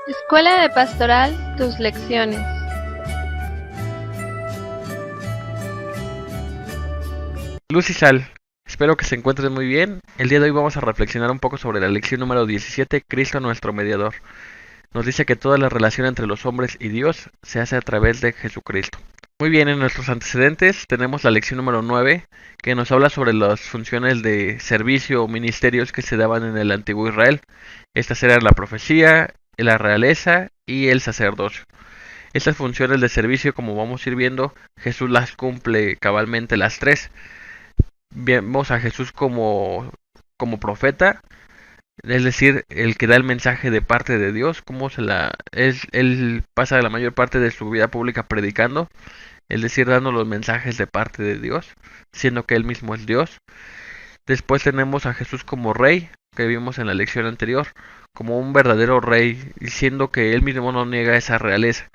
Escuela de Pastoral, tus lecciones. Luz y Sal, espero que se encuentren muy bien. El día de hoy vamos a reflexionar un poco sobre la lección número 17, Cristo nuestro mediador. Nos dice que toda la relación entre los hombres y Dios se hace a través de Jesucristo. Muy bien, en nuestros antecedentes tenemos la lección número 9, que nos habla sobre las funciones de servicio o ministerios que se daban en el antiguo Israel. Estas eran la profecía, la realeza y el sacerdocio. Estas funciones de servicio, como vamos a ir viendo, Jesús las cumple cabalmente las tres. Vemos a Jesús como profeta, es decir, el que da el mensaje de parte de Dios, él pasa la mayor parte de su vida pública predicando, es decir, dando los mensajes de parte de Dios, siendo que él mismo es Dios. Después tenemos a Jesús como rey, que vimos en la lección anterior, como un verdadero rey, diciendo que él mismo no niega esa realeza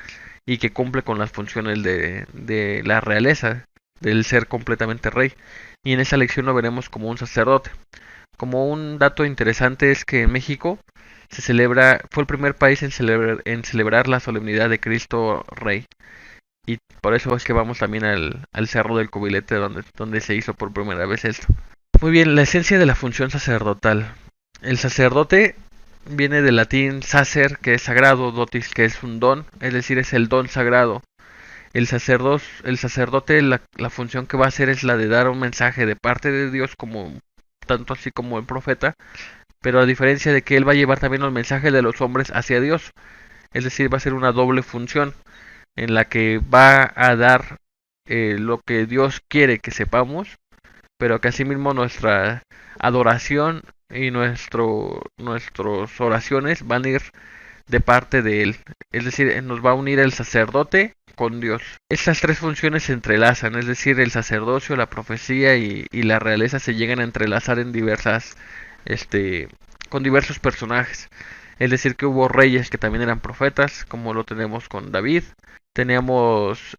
y que cumple con las funciones de la realeza, del ser completamente rey. Y en esa lección lo veremos como un sacerdote. Como un dato interesante es que en México fue el primer país en celebrar la solemnidad de Cristo Rey. Y por eso es que vamos también al Cerro del Cubilete donde se hizo por primera vez esto. Muy bien, la esencia de la función sacerdotal. El sacerdote viene del latín sacer, que es sagrado, dotis, que es un don, es decir, es el don sagrado. El sacerdote, la función que va a hacer es la de dar un mensaje de parte de Dios, como tanto así como el profeta, pero a diferencia de que él va a llevar también el mensaje de los hombres hacia Dios, es decir, va a ser una doble función en la que va a dar lo que Dios quiere que sepamos, pero que asimismo nuestra adoración y nuestras oraciones van a ir de parte de él. Es decir, nos va a unir el sacerdote con Dios. Estas tres funciones se entrelazan, es decir, el sacerdocio, la profecía y la realeza se llegan a entrelazar en con diversos personajes. Es decir, que hubo reyes que también eran profetas, como lo tenemos con David. Teníamos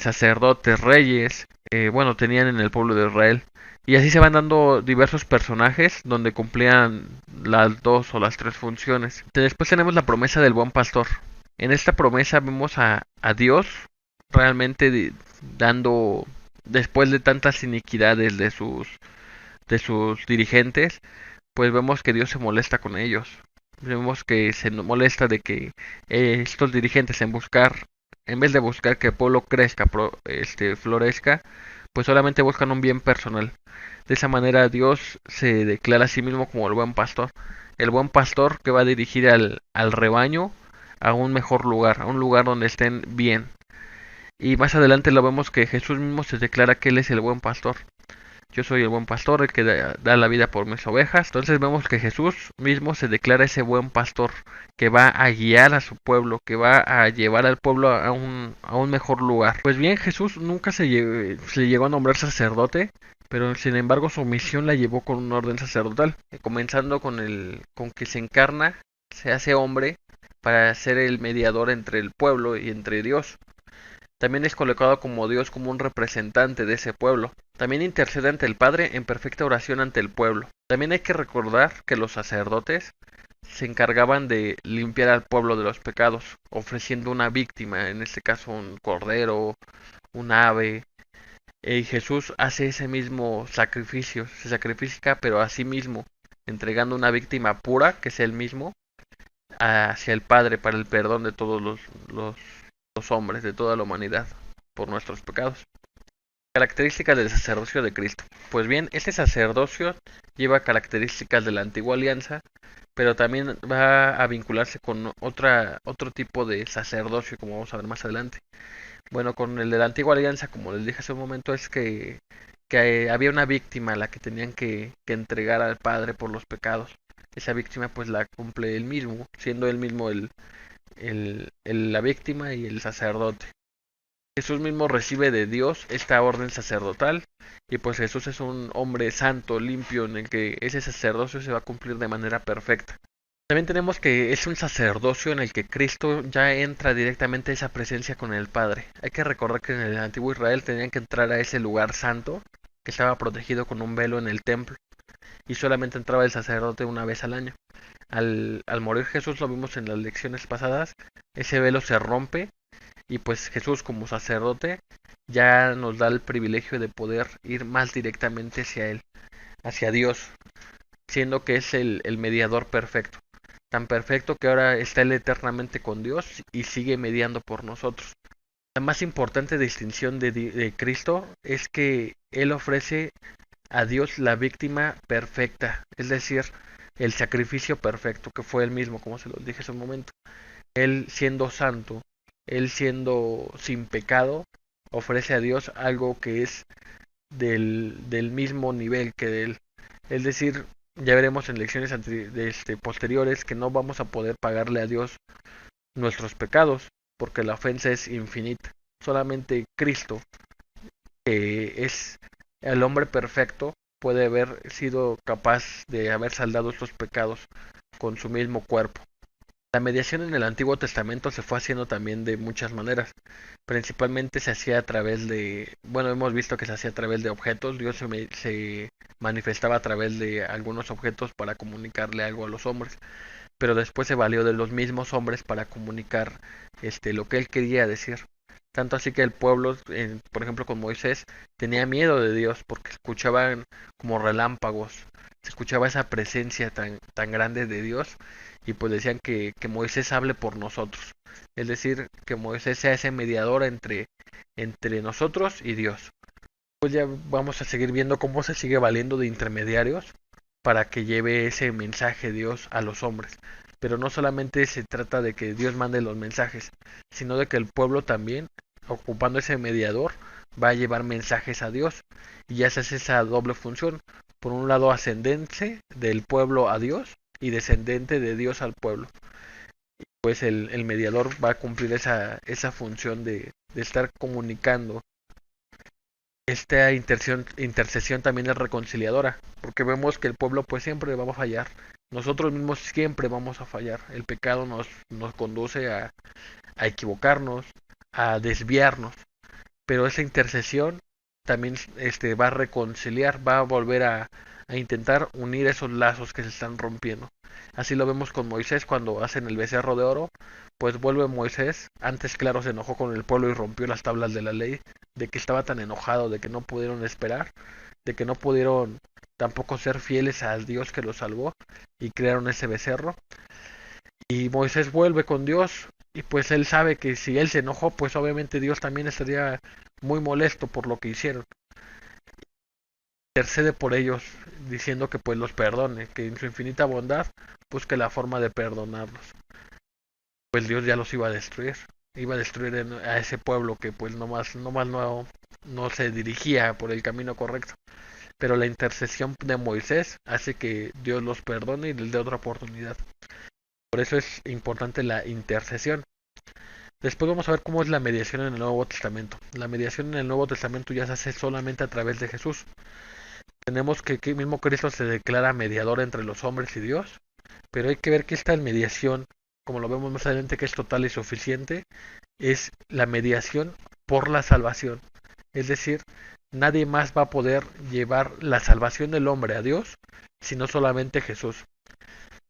sacerdotes, reyes, bueno, tenían en el pueblo de Israel. Y así se van dando diversos personajes donde cumplían las dos o las tres funciones. Después tenemos la promesa del buen pastor. En esta promesa vemos a Dios realmente dando, después de tantas iniquidades de sus dirigentes, pues vemos que Dios se molesta con ellos. Vemos que se molesta de que estos dirigentes en vez de buscar que el pueblo crezca, florezca, pues solamente buscan un bien personal. De esa manera Dios se declara a sí mismo como el buen pastor que va a dirigir al rebaño a un mejor lugar, a un lugar donde estén bien. Y más adelante lo vemos que Jesús mismo se declara que Él es el buen pastor. Yo soy el buen pastor, el que da la vida por mis ovejas. Entonces vemos que Jesús mismo se declara ese buen pastor que va a guiar a su pueblo, que va a llevar al pueblo a un mejor lugar. Pues bien, Jesús nunca se llegó a nombrar sacerdote, pero sin embargo su misión la llevó con un orden sacerdotal, comenzando con que se encarna, se hace hombre para ser el mediador entre el pueblo y entre Dios. También es colocado como Dios, como un representante de ese pueblo. También intercede ante el Padre en perfecta oración ante el pueblo. También hay que recordar que los sacerdotes se encargaban de limpiar al pueblo de los pecados, ofreciendo una víctima, en este caso un cordero, un ave. Y Jesús hace ese mismo sacrificio, se sacrifica pero a sí mismo, entregando una víctima pura, que es él mismo, hacia el Padre para el perdón de todos los hombres, de toda la humanidad, por nuestros pecados. Características del sacerdocio de Cristo. Pues bien, este sacerdocio lleva características de la antigua alianza, pero también va a vincularse con otro tipo de sacerdocio, como vamos a ver más adelante. Bueno, con el de la antigua alianza, como les dije hace un momento, es que había una víctima a la que tenían que entregar al Padre por los pecados. Esa víctima pues la cumple él mismo, siendo él mismo la víctima y el sacerdote. Jesús mismo recibe de Dios esta orden sacerdotal y pues Jesús es un hombre santo, limpio, en el que ese sacerdocio se va a cumplir de manera perfecta. También tenemos que es un sacerdocio en el que Cristo ya entra directamente a esa presencia con el Padre. Hay que recordar que en el antiguo Israel tenían que entrar a ese lugar santo que estaba protegido con un velo en el templo. y solamente entraba el sacerdote una vez al año. Al morir Jesús, lo vimos en las lecciones pasadas, ese velo se rompe y pues Jesús como sacerdote ya nos da el privilegio de poder ir más directamente hacia Él, hacia Dios, siendo que es el mediador perfecto, tan perfecto que ahora está Él eternamente con Dios y sigue mediando por nosotros. La más importante distinción de Cristo es que Él ofrece a Dios la víctima perfecta, es decir, el sacrificio perfecto, que fue Él mismo, como se los dije hace un momento. Él siendo santo, Él siendo sin pecado, ofrece a Dios algo que es del mismo nivel que de Él. Es decir, ya veremos en lecciones posteriores que no vamos a poder pagarle a Dios nuestros pecados, porque la ofensa es infinita. Solamente Cristo, que es el hombre perfecto, puede haber sido capaz de haber saldado estos pecados con su mismo cuerpo. La mediación en el Antiguo Testamento se fue haciendo también de muchas maneras. Principalmente se hacía a través de, bueno, hemos visto que se hacía a través de objetos. Dios se manifestaba a través de algunos objetos para comunicarle algo a los hombres, pero después se valió de los mismos hombres para comunicar lo que él quería decir. Tanto así que el pueblo, por ejemplo con Moisés, tenía miedo de Dios porque escuchaban como relámpagos, se escuchaba esa presencia tan grande de Dios y pues decían que Moisés hable por nosotros. Es decir, que Moisés sea ese mediador entre nosotros y Dios. Pues ya vamos a seguir viendo cómo se sigue valiendo de intermediarios para que lleve ese mensaje Dios a los hombres. Pero no solamente se trata de que Dios mande los mensajes, sino de que el pueblo también, ocupando ese mediador, va a llevar mensajes a Dios. Y ya se hace esa doble función. Por un lado, ascendente del pueblo a Dios y descendente de Dios al pueblo. Pues el mediador va a cumplir esa función de estar comunicando. Esta intercesión también es reconciliadora, porque vemos que el pueblo pues siempre va a fallar. Nosotros mismos siempre vamos a fallar. El pecado nos conduce a equivocarnos, a desviarnos. Pero esa intercesión también va a reconciliar, va a volver a intentar unir esos lazos que se están rompiendo. Así lo vemos con Moisés cuando hacen el becerro de oro, pues vuelve Moisés, antes claro se enojó con el pueblo y rompió las tablas de la ley, de que estaba tan enojado, de que no pudieron esperar, de que no pudieron tampoco ser fieles al Dios que los salvó y crearon ese becerro. Y Moisés vuelve con Dios y pues él sabe que si él se enojó, pues obviamente Dios también estaría muy molesto por lo que hicieron. Intercede por ellos diciendo que pues los perdone, que en su infinita bondad busque la forma de perdonarlos. Pues Dios ya los iba a destruir a ese pueblo que pues no se dirigía por el camino correcto. Pero la intercesión de Moisés hace que Dios los perdone y les dé otra oportunidad. Por eso es importante la intercesión. Después vamos a ver cómo es la mediación en el Nuevo Testamento. La mediación en el Nuevo Testamento ya se hace solamente a través de Jesús. Tenemos que mismo Cristo se declara mediador entre los hombres y Dios, pero hay que ver que esta mediación, como lo vemos más adelante que es total y suficiente, es la mediación por la salvación. Es decir, nadie más va a poder llevar la salvación del hombre a Dios, sino solamente Jesús.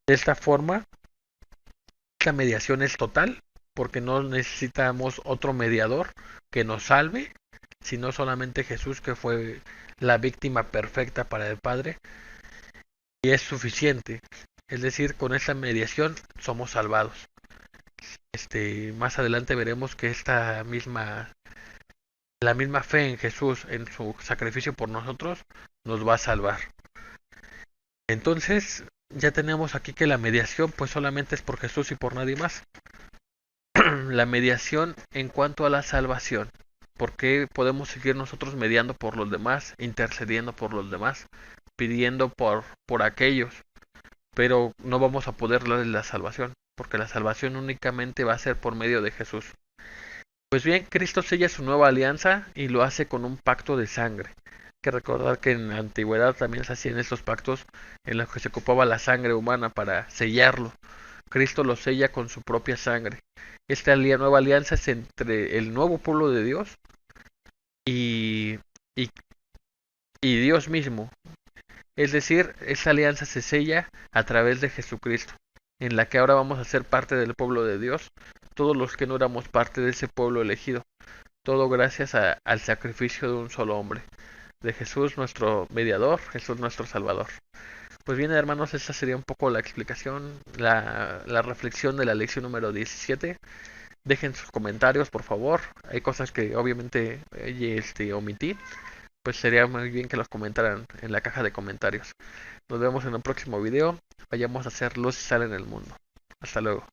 De esta forma, esta mediación es total, porque no necesitamos otro mediador que nos salve, sino solamente Jesús, que fue la víctima perfecta para el Padre, y es suficiente. Es decir, con esta mediación somos salvados. Más adelante veremos que la misma fe en Jesús, en su sacrificio por nosotros, nos va a salvar. Entonces, ya tenemos aquí que la mediación pues solamente es por Jesús y por nadie más. La mediación en cuanto a la salvación. ¿Por qué podemos seguir nosotros mediando por los demás, intercediendo por los demás, pidiendo por aquellos? Pero no vamos a poder darles la salvación, porque la salvación únicamente va a ser por medio de Jesús. Pues bien, Cristo sella su nueva alianza y lo hace con un pacto de sangre. Hay que recordar que en la antigüedad también se hacían estos pactos en los que se ocupaba la sangre humana para sellarlo. Cristo lo sella con su propia sangre. Esta nueva alianza es entre el nuevo pueblo de Dios y Dios mismo. Es decir, esa alianza se sella a través de Jesucristo, en la que ahora vamos a ser parte del pueblo de Dios, todos los que no éramos parte de ese pueblo elegido, todo gracias al sacrificio de un solo hombre, de Jesús nuestro mediador, Jesús nuestro Salvador. Pues bien, hermanos, esa sería un poco la explicación, la reflexión de la lección número 17. Dejen sus comentarios, por favor. Hay cosas que obviamente omití. Pues sería muy bien que los comentaran en la caja de comentarios. Nos vemos en un próximo video. Vayamos a hacer luz y sal en el mundo. Hasta luego.